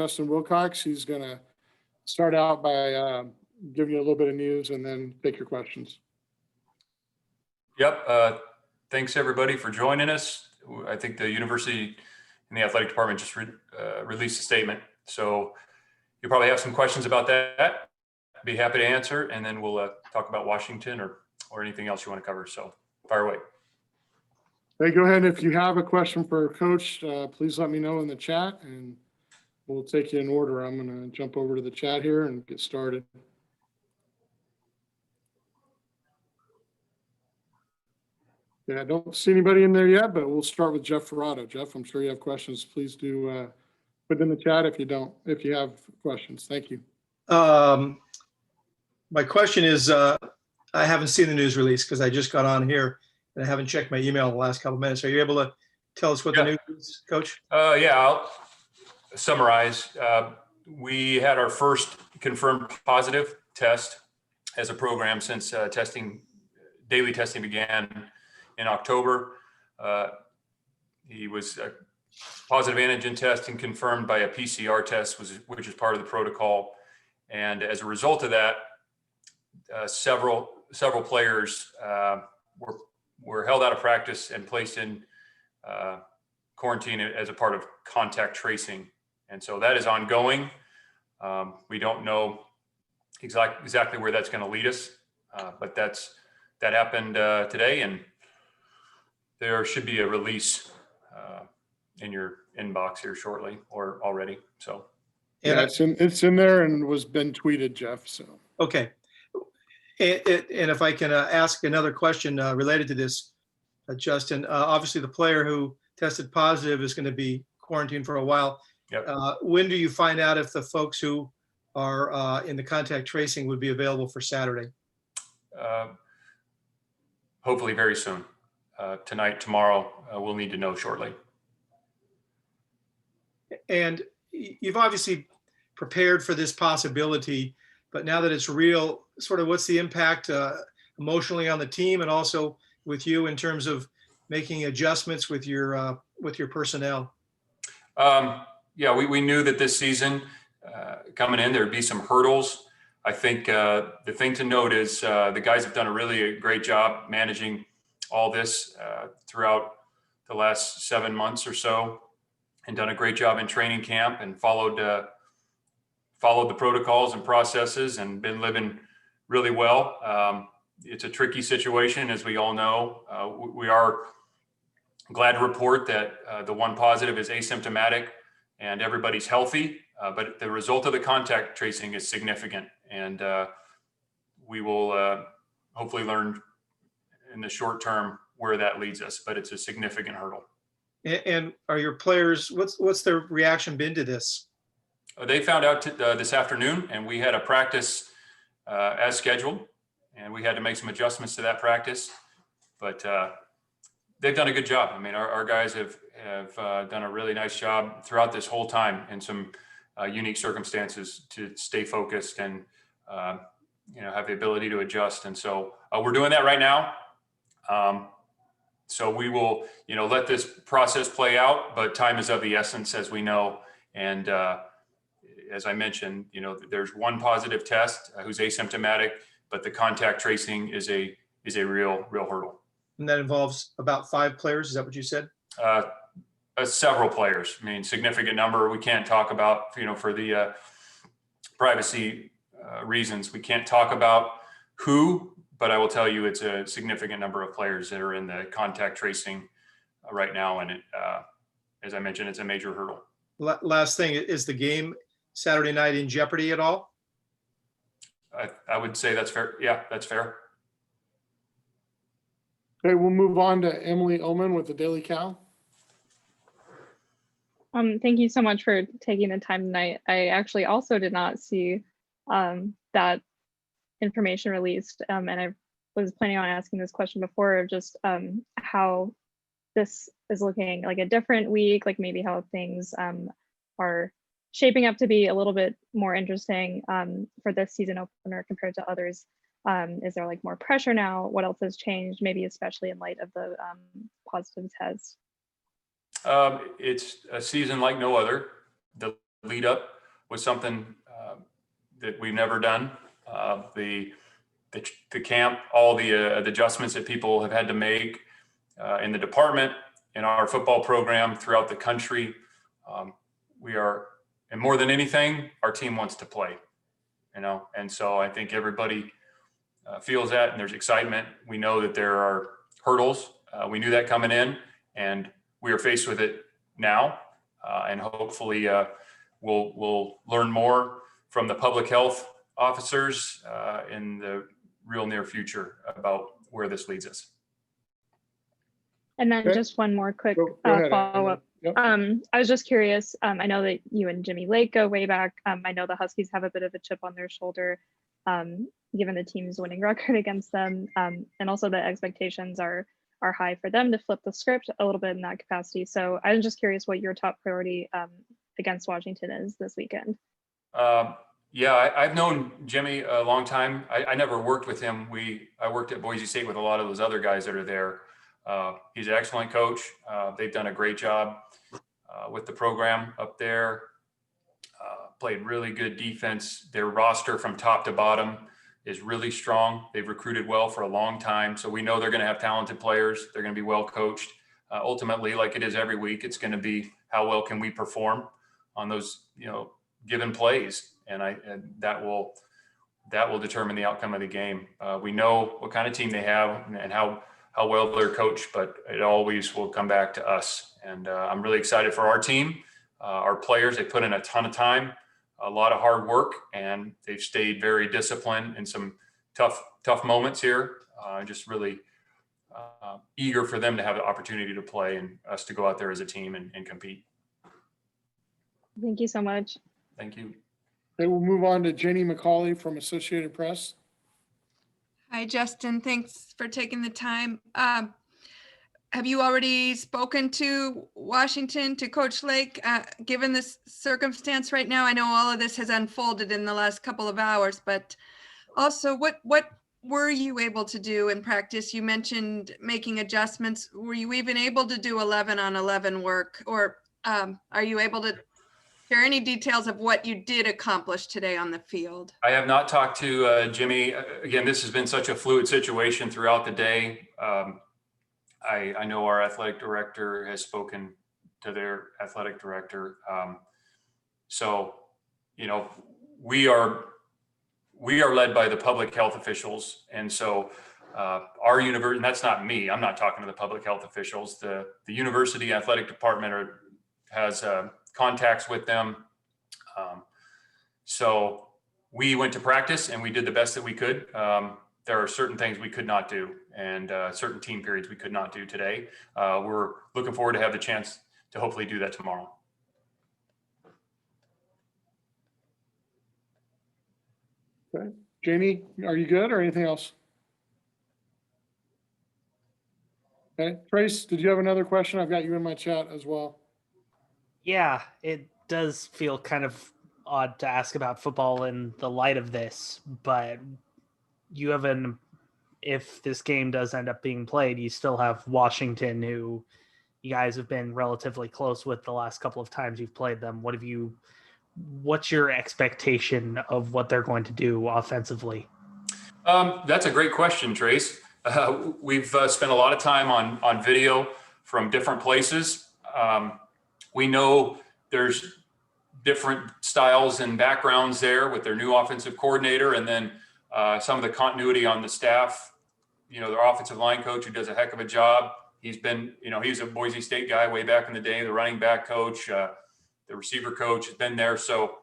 Justin Wilcox. He's going to start out by giving you a little bit of news and then take your questions. Yep. Thanks everybody for joining us. I think the university and the athletic department just released a statement. So you'll probably have some questions about that. Be happy to answer, and then we'll talk about Washington or anything else you want to cover. So fire away. Hey, go ahead. If you have a question for Coach, please let me know in the chat, and we'll take you in order. I'm going to jump over to the chat here and get started. Yeah, I don't see anybody in there yet, but we'll start with Jeff Ferrato. Jeff, I'm sure you have questions. Please do put in the chat if you have questions. Thank you. My question is, I haven't seen the news release because I just got on here and I haven't checked my email in the last couple of minutes. Are you able to tell us what the news is, Coach? Yeah, I'll summarize. We had our first confirmed positive test as a program since daily testing began in October. He was a positive antigen test and confirmed by a PCR test, which is part of the protocol. And as a result of that, several players were held out of practice and placed in quarantine as a part of contact tracing. And so that is ongoing. We don't know exactly where that's going to lead us, but that happened today, and there should be a release in your inbox here shortly or already. So yeah, it's in there and was been tweeted, Jeff. So okay. And if I can ask another question related to this, Justin, obviously the player who tested positive is going to be quarantined for a while. Yep. When do you find out if the folks who are in the contact tracing would be available for Saturday? Hopefully very soon. Tonight, tomorrow, we'll need to know shortly. And you've obviously prepared for this possibility, but now that it's real, sort of what's the impact emotionally on the team and also with you in terms of making adjustments with your personnel? Yeah, we knew that this season coming in, there'd be some hurdles. I think the thing to note is the guys have done a really great job managing all this throughout the last 7 months or so, and done a great job in training camp and followed the protocols and processes and been living really well. It's a tricky situation, as we all know. We are glad to report that the one positive is asymptomatic and everybody's healthy, but the result of the contact tracing is significant, and we will hopefully learn in the short term where that leads us, but it's a significant hurdle. And are your players, what's their reaction been to this? They found out this afternoon, and we had a practice as scheduled, and we had to make some adjustments to that practice, but they've done a good job. I mean, our guys have done a really nice job throughout this whole time in some unique circumstances to stay focused and have the ability to adjust. And so we're doing that right now. So we will, let this process play out, but time is of the essence, as we know. And as I mentioned, there's one positive test who's asymptomatic, but the contact tracing is a real hurdle. And that involves about 5 players. Is that what you said? Several players. I mean, significant number. We can't talk about, for the privacy reasons, we can't talk about who, but I will tell you it's a significant number of players that are in the contact tracing right now. And as I mentioned, it's a major hurdle. Last thing, is the game Saturday night in jeopardy at all? I would say that's fair. Yeah, that's fair. Okay, we'll move on to Emily Ullman with the Daily Cal. Thank you so much for taking the time tonight. I actually also did not see that information released, and I was planning on asking this question before of just how this is looking like a different week, like maybe how things are shaping up to be a little bit more interesting for this season opener compared to others. Is there like more pressure now? What else has changed, maybe especially in light of the positive test? It's a season like no other. The lead up was something that we've never done. The camp, all the adjustments that people have had to make in the department, in our football program throughout the country. And more than anything, our team wants to play, and so I think everybody feels that, and there's excitement. We know that there are hurdles. We knew that coming in, and we are faced with it now. And hopefully we'll learn more from the public health officers in the real near future about where this leads us. And then Okay. just one more quick Go ahead, follow-up. Yep. I was just curious. I know that you and Jimmy Lake go way back. I know the Huskies have a bit of a chip on their shoulder, given the team's winning record against them, and also the expectations are high for them to flip the script a little bit in that capacity. So I was just curious what your top priority against Washington is this weekend. Yeah, I've known Jimmy a long time. I never worked with him. I worked at Boise State with a lot of those other guys that are there. He's an excellent coach. They've done a great job with the program up there. Played really good defense. Their roster from top to bottom is really strong. They've recruited well for a long time. So we know they're going to have talented players. They're going to be well coached. Ultimately, like it is every week, it's going to be how well can we perform on those, given plays. And that will determine the outcome of the game. We know what kind of team they have and how well they're coached, but it always will come back to us. And I'm really excited for our team, our players. They put in a ton of time, a lot of hard work, and they've stayed very disciplined in some tough moments here. Just really eager for them to have the opportunity to play and us to go out there as a team and compete. Thank you so much. Thank you. Okay, we'll move on to Jenny McCauley from Associated Press. Hi, Justin. Thanks for taking the time. Have you already spoken to Washington, to Coach Lake, given this circumstance right now? I know all of this has unfolded in the last couple of hours, but also what were you able to do in practice? You mentioned making adjustments. Were you even able to do 11 on 11 work, or are you able to share any details of what you did accomplish today on the field? I have not talked to Jimmy. Again, this has been such a fluid situation throughout the day. I know our athletic director has spoken to their athletic director. So, we are led by the public health officials. And so our university, and that's not me, I'm not talking to the public health officials. The university athletic department has contacts with them. So we went to practice and we did the best that we could. There are certain things we could not do, and certain team periods we could not do today. We're looking forward to have the chance to hopefully do that tomorrow. Okay. Jamie, are you good or anything else? Okay. Trace, did you have another question? I've got you in my chat as well. Yeah, it does feel kind of odd to ask about football in the light of this, but if this game does end up being played, you still have Washington, who you guys have been relatively close with the last couple of times you've played them. What's your expectation of what they're going to do offensively? That's a great question, Trace. We've spent a lot of time on video from different places. We know there's different styles and backgrounds there with their new offensive coordinator, and then some of the continuity on the staff. Their offensive line coach, who does a heck of a job. He's been, he's a Boise State guy way back in the day. The running back coach, the receiver coach has been there. So,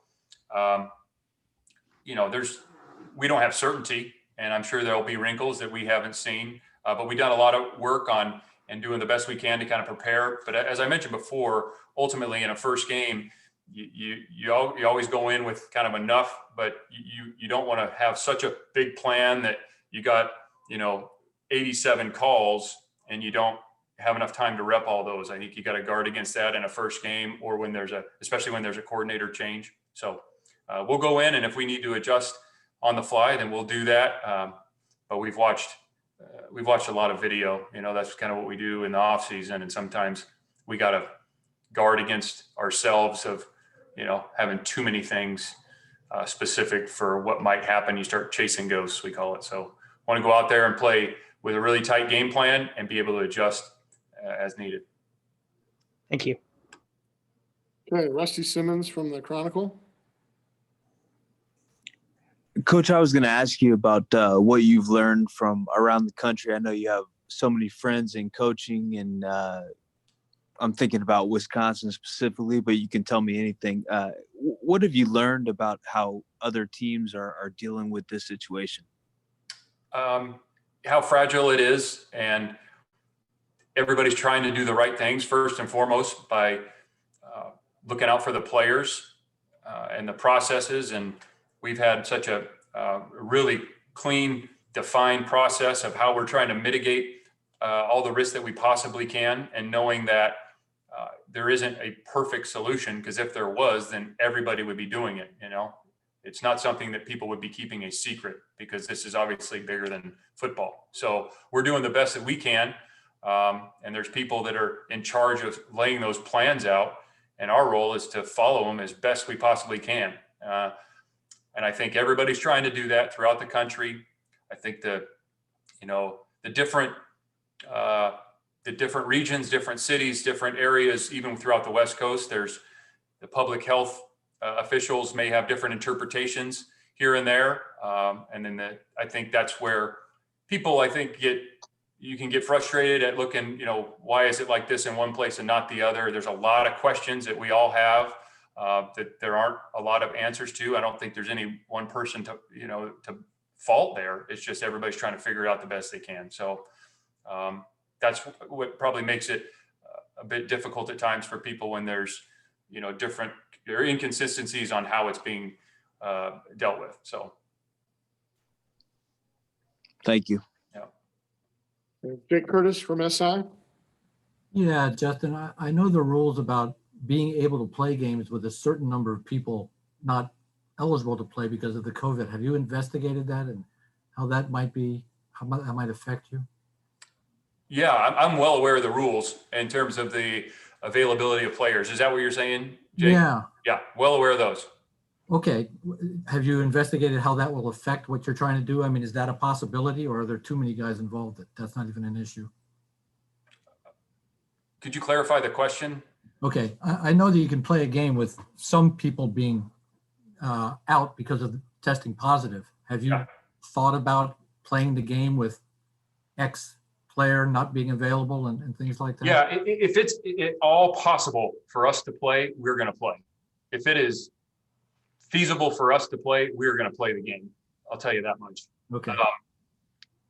we don't have certainty, and I'm sure there'll be wrinkles that we haven't seen. But we've done a lot of work on and doing the best we can to kind of prepare. But as I mentioned before, ultimately in a first game, you always go in with kind of enough, but you don't want to have such a big plan that you got 87 calls and you don't have enough time to rep all those. I think you got to guard against that in a first game, or especially when there's a coordinator change. So we'll go in, and if we need to adjust on the fly, then we'll do that. But we've watched a lot of video. That's kind of what we do in the off season, and sometimes we got to guard against ourselves of having too many things specific for what might happen. You start chasing ghosts, we call it. So want to go out there and play with a really tight game plan and be able to adjust as needed. Thank you. Okay, Rusty Simmons from the Chronicle. Coach, I was going to ask you about what you've learned from around the country. I know you have so many friends in coaching, and I'm thinking about Wisconsin specifically, but you can tell me anything. What have you learned about how other teams are dealing with this situation? How fragile it is, and everybody's trying to do the right things first and foremost by looking out for the players and the processes. And we've had such a really clean, defined process of how we're trying to mitigate all the risks that we possibly can, and knowing that there isn't a perfect solution, because if there was, then everybody would be doing it. It's not something that people would be keeping a secret, because this is obviously bigger than football. So we're doing the best that we can. And there's people that are in charge of laying those plans out, and our role is to follow them as best we possibly can. And I think everybody's trying to do that throughout the country. I think the different regions, different cities, different areas, even throughout the West Coast, there's the public health officials may have different interpretations here and there. And then I think that's where people, you can get frustrated at looking, why is it like this in one place and not the other? There's a lot of questions that we all have that there aren't a lot of answers to. I don't think there's any one person to fault there. It's just everybody's trying to figure it out the best they can. So that's what probably makes it a bit difficult at times for people when there's, there are inconsistencies on how it's being dealt with. So. Thank you. Jake Curtis from SI. Yeah, Justin, I know the rules about being able to play games with a certain number of people not eligible to play because of the COVID. Have you investigated that and how that might affect you? Yeah, I'm well aware of the rules in terms of the availability of players. Is that what you're saying, Jake? Yeah. Yeah, well aware of those. Okay. Have you investigated how that will affect what you're trying to do? I mean, is that a possibility, or are there too many guys involved that that's not even an issue? Could you clarify the question? Okay. I know that you can play a game with some people being out because of testing positive. Have you thought about playing the game with X player not being available and things like that? Yeah, if it's all possible for us to play, we're going to play. If it is feasible for us to play, we're going to play the game. I'll tell you that much. Okay.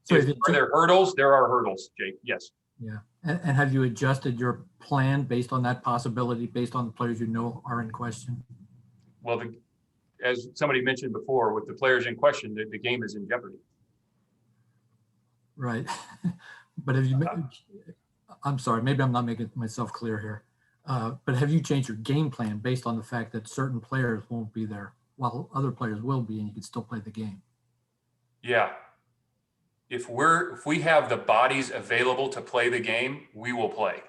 So are there hurdles? There are hurdles, Jake. Yes. Yeah. And have you adjusted your plan based on that possibility, based on the players you know are in question? Well, as somebody mentioned before, with the players in question, the game is in jeopardy. Right. But have you, I'm sorry, maybe I'm not making myself clear here. But have you changed your game plan based on the fact that certain players won't be there while other players will be, and you can still play the game? Yeah. If we have the bodies available to play the game, we will play.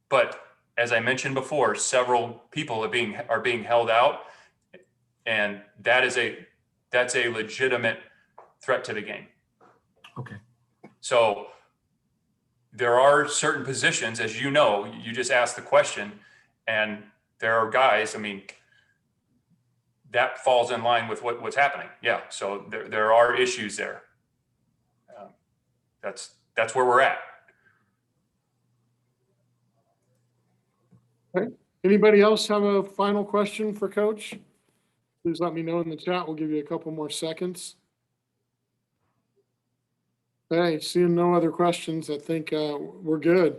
But as I mentioned before, several people are being held out, and that's a legitimate threat to the game. Okay. So there are certain positions, as you know, you just asked the question, and there are guys, that falls in line with what's happening. Yeah. So there are issues there. That's where we're at. Okay. Anybody else have a final question for Coach? Please let me know in the chat. We'll give you a couple more seconds. Okay, seeing no other questions, I think we're good.